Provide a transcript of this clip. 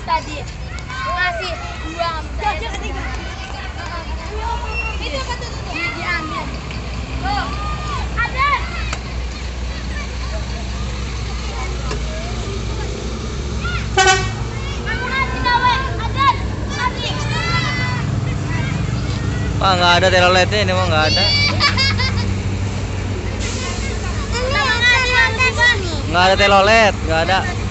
tadi ngasih dua saya ketiga itu apa tuh diambil tuh ada kamu ngasih dawe ada ngasih Pak, nggak ada teloletnya ini mah, nggak ada. Nggak ada telolet, nggak ada.